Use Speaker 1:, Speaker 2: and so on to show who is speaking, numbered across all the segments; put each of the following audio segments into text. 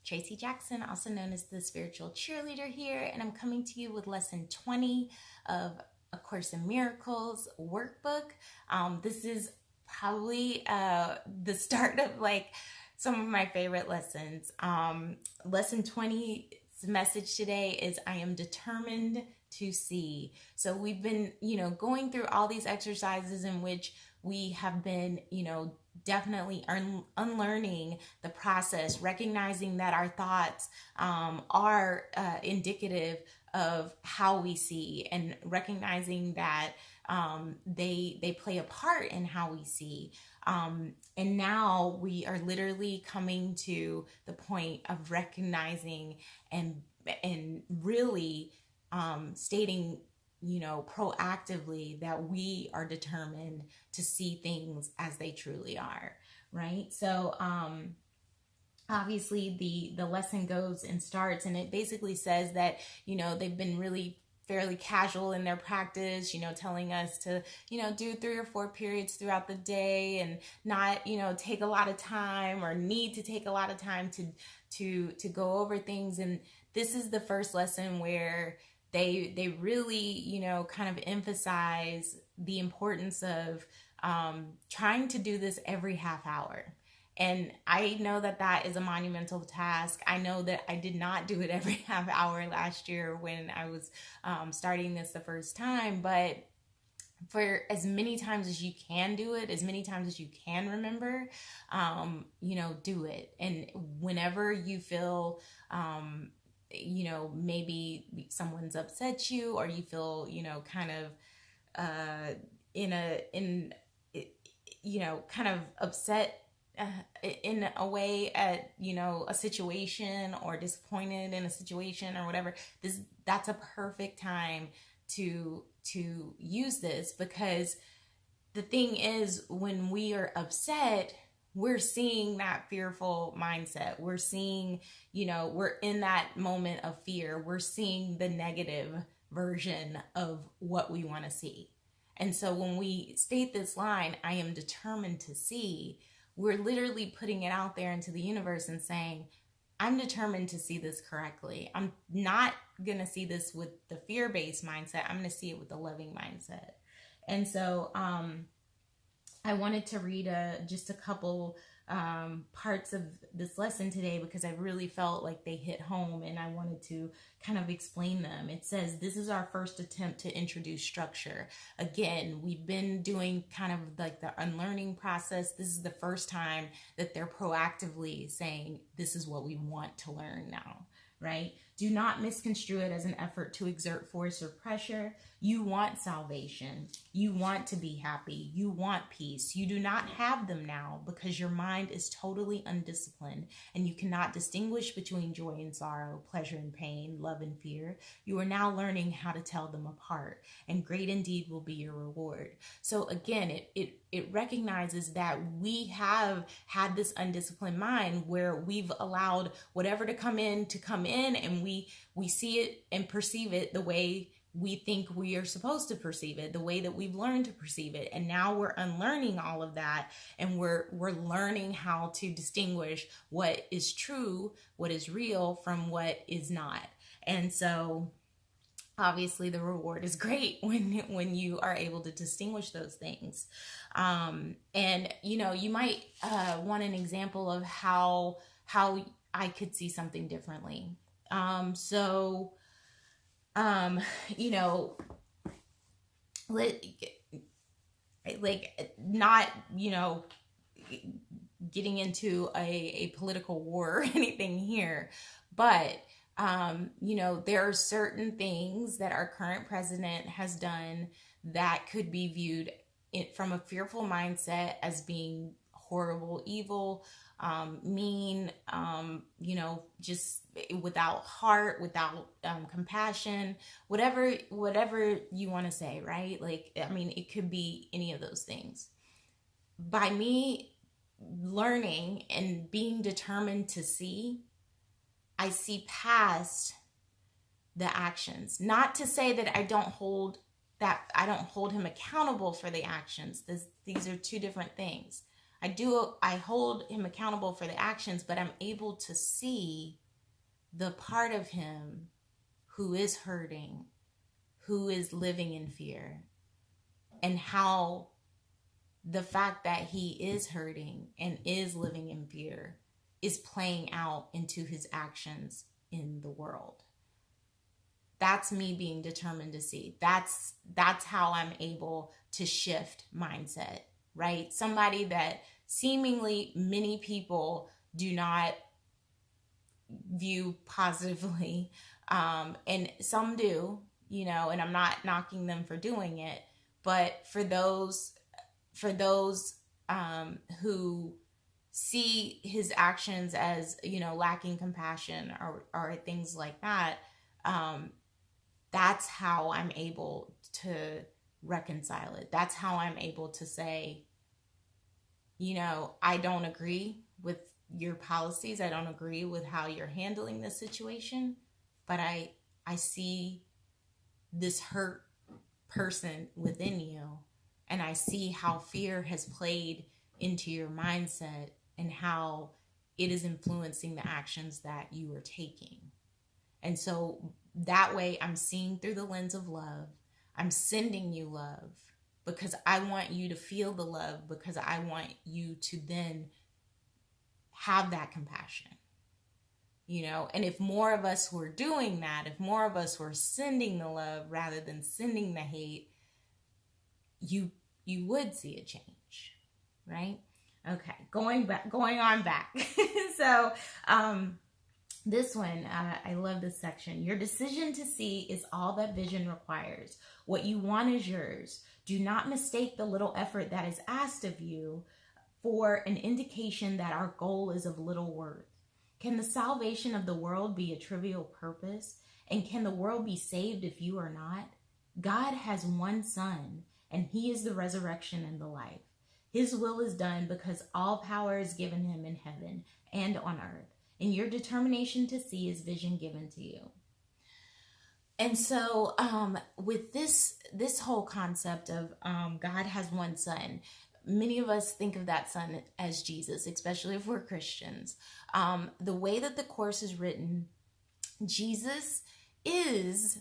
Speaker 1: Tracy Jackson, also known as the Spiritual Cheerleader here, and I'm coming to you with lesson 20 of A Course in Miracles workbook. This is probably the start of like some of my favorite lessons. Lesson 20's message today is I am determined to see. So we've been, going through all these exercises in which we have been, definitely unlearning the process, recognizing that our thoughts are indicative of how we see, and recognizing that they play a part in how we see. And now we are literally coming to the point of recognizing and really stating, proactively that we are determined to see things as they truly are, right? So obviously the lesson goes and starts, and it basically says that, they've been really fairly casual in their practice, telling us to, do 3 or 4 periods throughout the day and not, take a lot of time or need to take a lot of time to go over things. And this is the first lesson where they really, kind of emphasize the importance of trying to do this every half hour. And I know that that is a monumental task. I know that I did not do it every half hour last year when I was starting this the first time, but for as many times as you can do it, as many times as you can remember, do it. And whenever you feel, maybe someone's upset you, or you feel, kind of kind of upset in a way at, a situation, or disappointed in a situation or whatever, that's a perfect time to use this, because the thing is, when we are upset, we're seeing that fearful mindset. We're seeing, we're in that moment of fear. We're seeing the negative version of what we want to see. And so when we state this line, I am determined to see, we're literally putting it out there into the universe and saying, I'm determined to see this correctly. I'm not going to see this with the fear-based mindset. I'm going to see it with the loving mindset. And so I wanted to read just a couple parts of this lesson today, because I really felt like they hit home, and I wanted to kind of explain them. It says, this is our first attempt to introduce structure. Again, we've been doing kind of like the unlearning process. This is the first time that they're proactively saying, this is what we want to learn now, right? Do not misconstrue it as an effort to exert force or pressure. You want salvation. You want to be happy. You want peace. You do not have them now because your mind is totally undisciplined, and you cannot distinguish between joy and sorrow, pleasure and pain, love and fear. You are now learning how to tell them apart, and great indeed will be your reward. So again, it recognizes that we have had this undisciplined mind where we've allowed whatever to come in, and we see it and perceive it the way we think we are supposed to perceive it, the way that we've learned to perceive it. And now we're unlearning all of that, and we're learning how to distinguish what is true, what is real, from what is not. And so obviously the reward is great when you are able to distinguish those things. And you might want an example of how I could see something differently. Like not, getting into a political war or anything here, but there are certain things that our current president has done that could be viewed from a fearful mindset as being horrible, evil, mean, just without heart, without compassion, whatever you want to say, right? Like, I mean, it could be any of those things. By me learning and being determined to see, I see past the actions. Not to say that I don't hold him accountable for the actions. These are two different things. I hold him accountable for the actions, but I'm able to see the part of him who is hurting, who is living in fear, and how the fact that he is hurting and is living in fear is playing out into his actions in the world. That's me being determined to see. That's how I'm able to shift mindset, right? Somebody that seemingly many people do not view positively, and some do, and I'm not knocking them for doing it, but for those who see his actions as, lacking compassion or things like that, that's how I'm able to reconcile it. That's how I'm able to say, I don't agree with your policies. I don't agree with how you're handling this situation, but I see this hurt person within you, and I see how fear has played into your mindset and how it is influencing the actions that you are taking. And so that way I'm seeing through the lens of love. I'm sending you love because I want you to feel the love, because I want you to then have that compassion. And if more of us were doing that, if more of us were sending the love rather than sending the hate, you would see a change, right? Okay, going on back. So, this one, I love this section. Your decision to see is all that vision requires. What you want is yours. Do not mistake the little effort that is asked of you for an indication that our goal is of little worth. Can the salvation of the world be a trivial purpose? And can the world be saved if you are not? God has one Son, and he is the resurrection and the life. His will is done because all power is given him in heaven and on earth. And your determination to see is vision given to you. And so with this whole concept of God has one Son, many of us think of that Son as Jesus, especially if we're Christians. The way that the Course is written, Jesus is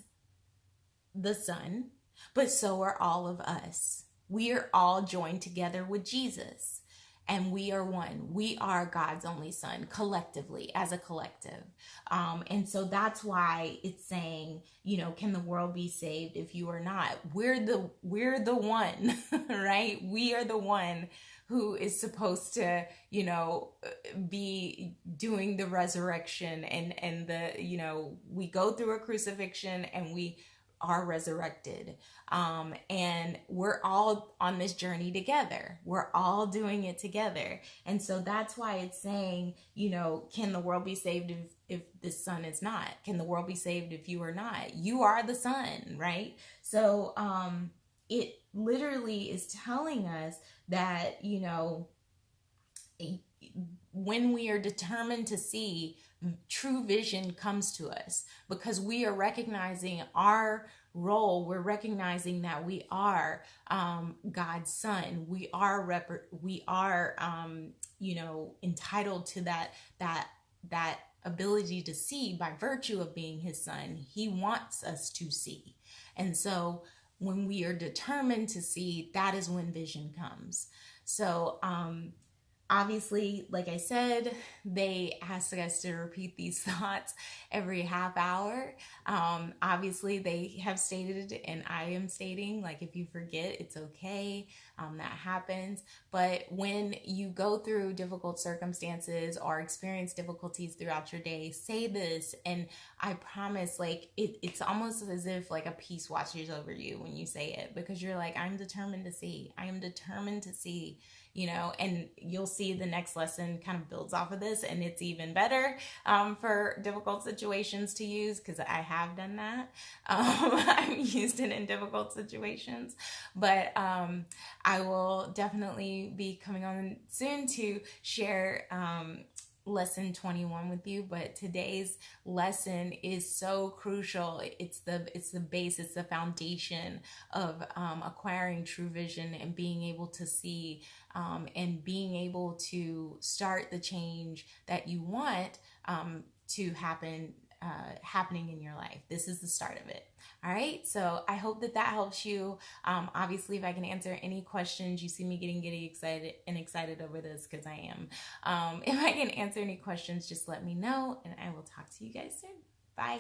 Speaker 1: the Son, but so are all of us. We are all joined together with Jesus, and we are one. We are God's only Son, collectively, as a collective. And so that's why it's saying, can the world be saved if you are not? We're the one, right? We are the one who is supposed to, be doing the resurrection and the, we go through a crucifixion and we are resurrected. And we're all on this journey together. We're all doing it together. And so that's why it's saying, can the world be saved if the Son is not? Can the world be saved if you are not? You are the Son, right? So it literally is telling us that, when we are determined to see, true vision comes to us because we are recognizing our role. We're recognizing that we are God's Son. We are entitled to that ability to see by virtue of being his Son. He wants us to see. And so when we are determined to see, that is when vision comes. So obviously, like I said, they ask us to repeat these thoughts every half hour. Obviously, they have stated, and I am stating, like, if you forget, it's okay. That happens. But when you go through difficult circumstances or experience difficulties throughout your day, say this, and I promise, like, it's almost as if, like, a peace washes over you when you say it, because you're like, I'm determined to see. I am determined to see. And you'll see the next lesson kind of builds off of this, and it's even better for difficult situations to use, because I have done that. I've used it in difficult situations, but I will definitely be coming on soon to share lesson 21 with you, but today's lesson is so crucial. It's the base, it's the foundation of acquiring true vision and being able to see and being able to start the change that you want to happen, happening in your life. This is the start of it. All right. So I hope that helps you. Obviously, if I can answer any questions, you see me getting giddy excited over this, because I am. If I can answer any questions, just let me know, and I will talk to you guys soon. Bye.